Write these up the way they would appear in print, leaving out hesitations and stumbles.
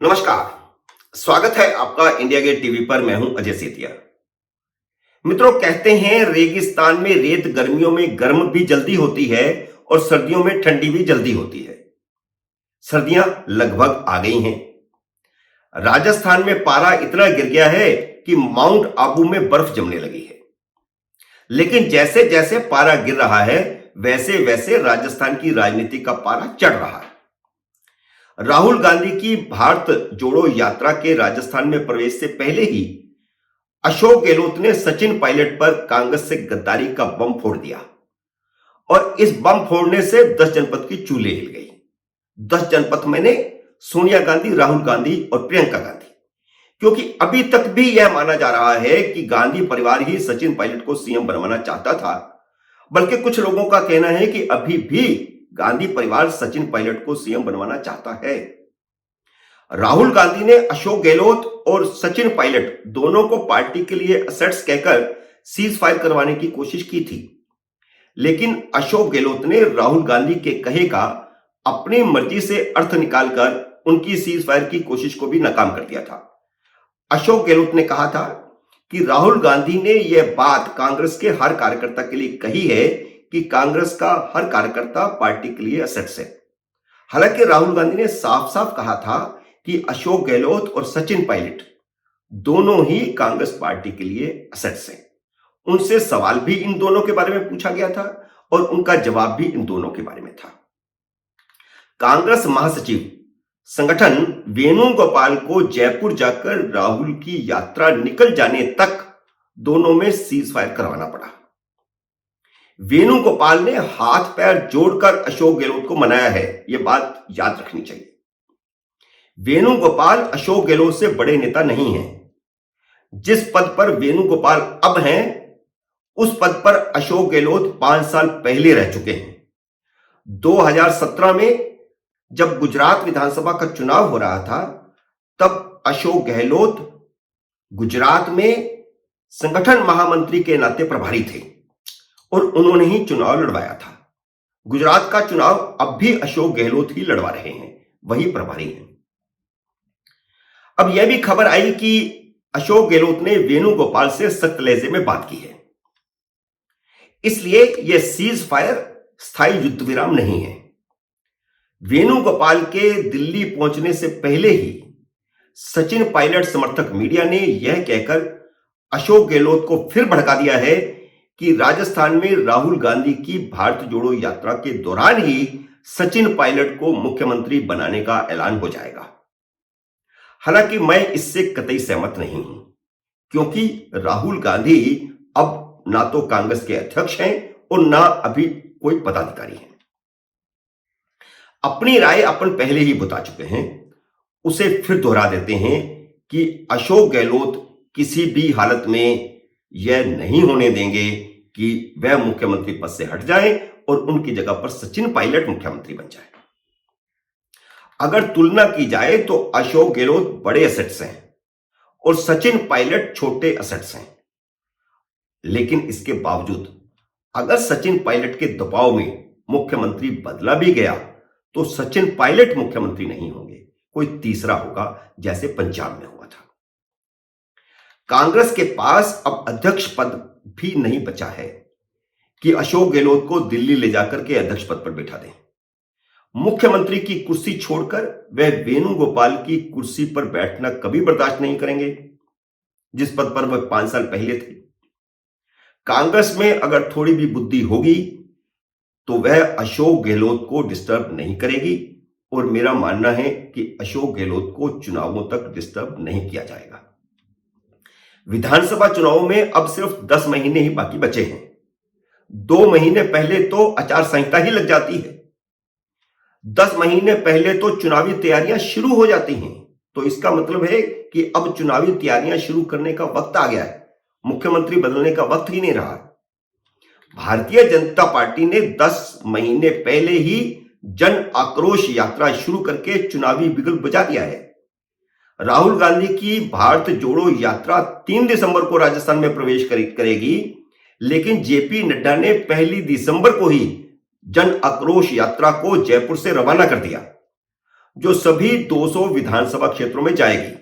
नमस्कार। स्वागत है आपका इंडिया गेट टीवी पर। मैं हूं अजय सेतिया। मित्रों, कहते हैं रेगिस्तान में रेत गर्मियों में गर्म भी जल्दी होती है और सर्दियों में ठंडी भी जल्दी होती है। सर्दियां लगभग आ गई हैं। राजस्थान में पारा इतना गिर गया है कि माउंट आबू में बर्फ जमने लगी है। लेकिन जैसे जैसे पारा गिर रहा है वैसे वैसे राजस्थान की राजनीति का पारा चढ़ रहा है। राहुल गांधी की भारत जोड़ो यात्रा के राजस्थान में प्रवेश से पहले ही अशोक गहलोत ने सचिन पायलट पर कांग्रेस से गद्दारी का बम फोड़ दिया और इस बम फोड़ने से 10 जनपद की चूल्हे हिल गई। 10 जनपद मैंने सोनिया गांधी, राहुल गांधी और प्रियंका गांधी, क्योंकि अभी तक भी यह माना जा रहा है कि गांधी परिवार ही सचिन पायलट को सीएम बनवाना चाहता था। बल्कि कुछ लोगों का कहना है कि अभी भी गांधी परिवार सचिन पायलट को सीएम बनवाना चाहता है। राहुल गांधी ने अशोक गहलोत और सचिन पायलट दोनों को पार्टी के लिए असेट्स कहकर सीज फायर करवाने की कोशिश की थी, लेकिन अशोक गहलोत ने राहुल गांधी के कहे का अपनी मर्जी से अर्थ निकालकर उनकी सीज फायर की कोशिश को भी नाकाम कर दिया था। अशोक गहलोत ने कहा था कि राहुल गांधी ने यह बात कांग्रेस के हर कार्यकर्ता के लिए कही है कि कांग्रेस का हर कार्यकर्ता पार्टी के लिए असेट्स है। हालांकि राहुल गांधी ने साफ साफ कहा था कि अशोक गहलोत और सचिन पायलट दोनों ही कांग्रेस पार्टी के लिए असेट्स हैं। उनसे सवाल भी इन दोनों के बारे में पूछा गया था और उनका जवाब भी इन दोनों के बारे में था। कांग्रेस महासचिव संगठन वेणुगोपाल को जयपुर जाकर राहुल की यात्रा निकल जाने तक दोनों में सीज फायर करवाना पड़ा। वेणुगोपाल ने हाथ पैर जोड़कर अशोक गहलोत को मनाया है, यह बात याद रखनी चाहिए। वेणुगोपाल अशोक गहलोत से बड़े नेता नहीं हैं। जिस पद पर वेणुगोपाल अब हैं, उस पद पर अशोक गहलोत 5 साल पहले रह चुके हैं। 2017 में जब गुजरात विधानसभा का चुनाव हो रहा था, तब अशोक गहलोत गुजरात में संगठन महामंत्री के नाते प्रभारी थे और उन्होंने ही चुनाव लड़वाया था। गुजरात का चुनाव अब भी अशोक गहलोत ही लड़वा रहे हैं, वही प्रभारी हैं। अब यह भी खबर आई कि अशोक गहलोत ने वेणुगोपाल से सख्त लहजे में बात की है, इसलिए यह सीज फायर स्थायी युद्ध विराम नहीं है। वेणुगोपाल के दिल्ली पहुंचने से पहले ही सचिन पायलट समर्थक मीडिया ने यह कहकर अशोक गहलोत को फिर भड़का दिया है कि राजस्थान में राहुल गांधी की भारत जोड़ो यात्रा के दौरान ही सचिन पायलट को मुख्यमंत्री बनाने का ऐलान हो जाएगा। हालांकि मैं इससे कतई सहमत नहीं हूं, क्योंकि राहुल गांधी अब ना तो कांग्रेस के अध्यक्ष हैं और ना अभी कोई पदाधिकारी हैं। अपनी राय अपन पहले ही बता चुके हैं, उसे फिर दोहरा देते हैं कि अशोक गहलोत किसी भी हालत में यह नहीं होने देंगे कि वह मुख्यमंत्री पद से हट जाएं और उनकी जगह पर सचिन पायलट मुख्यमंत्री बन जाए। अगर तुलना की जाए तो अशोक गहलोत बड़े एसेट्स हैं और सचिन पायलट छोटे एसेट्स हैं। लेकिन इसके बावजूद अगर सचिन पायलट के दबाव में मुख्यमंत्री बदला भी गया तो सचिन पायलट मुख्यमंत्री नहीं होंगे, कोई तीसरा होगा, जैसे पंजाब में हुआ था। कांग्रेस के पास अब अध्यक्ष पद भी नहीं बचा है कि अशोक गहलोत को दिल्ली ले जाकर के अध्यक्ष पद पर बैठा दें। मुख्यमंत्री की कुर्सी छोड़कर वह वेणुगोपाल की कुर्सी पर बैठना कभी बर्दाश्त नहीं करेंगे, जिस पद पर वह 5 साल पहले थे। कांग्रेस में अगर थोड़ी भी बुद्धि होगी तो वह अशोक गहलोत को डिस्टर्ब नहीं करेगी और मेरा मानना है कि अशोक गहलोत को चुनावों तक डिस्टर्ब नहीं किया जाएगा। विधानसभा चुनाव में अब सिर्फ 10 महीने ही बाकी बचे हैं। 2 महीने पहले तो आचार संहिता ही लग जाती है। 10 महीने पहले तो चुनावी तैयारियां शुरू हो जाती हैं। तो इसका मतलब है कि अब चुनावी तैयारियां शुरू करने का वक्त आ गया है, मुख्यमंत्री बदलने का वक्त ही नहीं रहा। भारतीय जनता पार्टी ने 10 महीने पहले ही जन आक्रोश यात्रा शुरू करके चुनावी बिगुल बजा दिया है। राहुल गांधी की भारत जोड़ो यात्रा 3 दिसंबर को राजस्थान में प्रवेश करेगी, लेकिन जेपी नड्डा ने 1 दिसंबर को ही जन आक्रोश यात्रा को जयपुर से रवाना कर दिया। जो सभी 200 विधानसभा क्षेत्रों में जाएगी,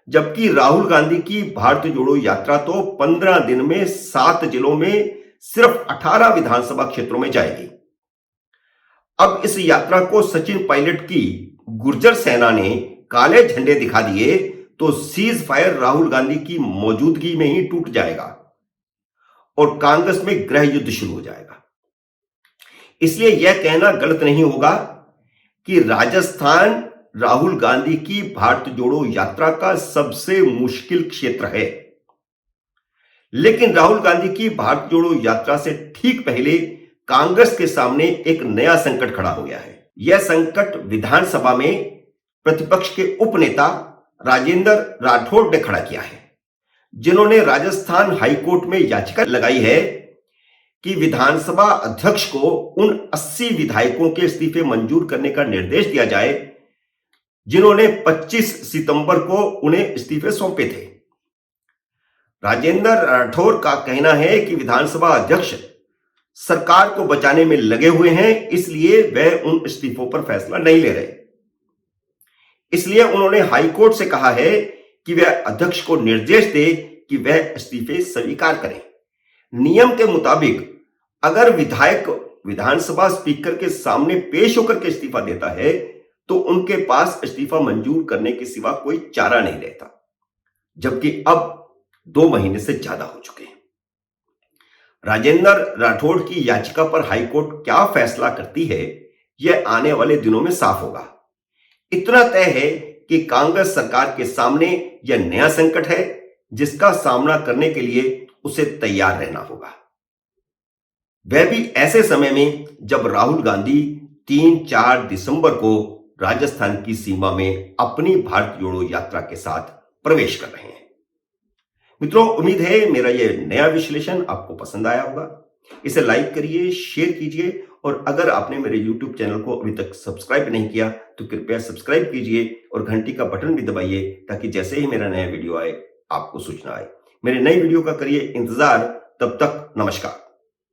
जबकि राहुल गांधी की भारत जोड़ो यात्रा तो 15 दिन में 7 जिलों में सिर्फ 18 विधानसभा क्षेत्रों में जाएगी। अब इस यात्रा को सचिन पायलट की गुर्जर सेना ने काले झंडे दिखा दिए तो सीज फायर राहुल गांधी की मौजूदगी में ही टूट जाएगा और कांग्रेस में गृह युद्ध शुरू हो जाएगा। इसलिए यह कहना गलत नहीं होगा कि राजस्थान राहुल गांधी की भारत जोड़ो यात्रा का सबसे मुश्किल क्षेत्र है। लेकिन राहुल गांधी की भारत जोड़ो यात्रा से ठीक पहले कांग्रेस के सामने एक नया संकट खड़ा हो गया है। यह संकट विधानसभा में प्रतिपक्ष के उपनेता राजेंद्र राठौड़ ने खड़ा किया है, जिन्होंने राजस्थान हाईकोर्ट में याचिका लगाई है कि विधानसभा अध्यक्ष को उन 80 विधायकों के इस्तीफे मंजूर करने का निर्देश दिया जाए जिन्होंने 25 सितंबर को उन्हें इस्तीफे सौंपे थे। राजेंद्र राठौर का कहना है कि विधानसभा अध्यक्ष सरकार को बचाने में लगे हुए हैं, इसलिए वह उन इस्तीफों पर फैसला नहीं ले रहे। इसलिए उन्होंने हाईकोर्ट से कहा है कि वह अध्यक्ष को निर्देश दे कि वह इस्तीफे स्वीकार करें। नियम के मुताबिक अगर विधायक विधानसभा स्पीकर के सामने पेश होकर के इस्तीफा देता है तो उनके पास इस्तीफा मंजूर करने के सिवा कोई चारा नहीं रहता, जबकि अब 2 महीने से ज्यादा हो चुके हैं। राजेंद्र राठौड़ की याचिका पर हाईकोर्ट क्या फैसला करती है, यह आने वाले दिनों में साफ होगा। इतना तय है कि कांग्रेस सरकार के सामने यह नया संकट है जिसका सामना करने के लिए उसे तैयार रहना होगा, वह भी ऐसे समय में जब राहुल गांधी 3-4 दिसंबर को राजस्थान की सीमा में अपनी भारत जोड़ो यात्रा के साथ प्रवेश कर रहे हैं। मित्रों, उम्मीद है मेरा यह नया विश्लेषण आपको पसंद आया होगा। इसे लाइक करिए, शेयर कीजिए और अगर आपने मेरे YouTube चैनल को अभी तक सब्सक्राइब नहीं किया तो कृपया सब्सक्राइब कीजिए और घंटी का बटन भी दबाइए ताकि जैसे ही मेरा नया वीडियो आए आपको सूचना आए। मेरे नई वीडियो का करिए इंतजार। तब तक नमस्कार।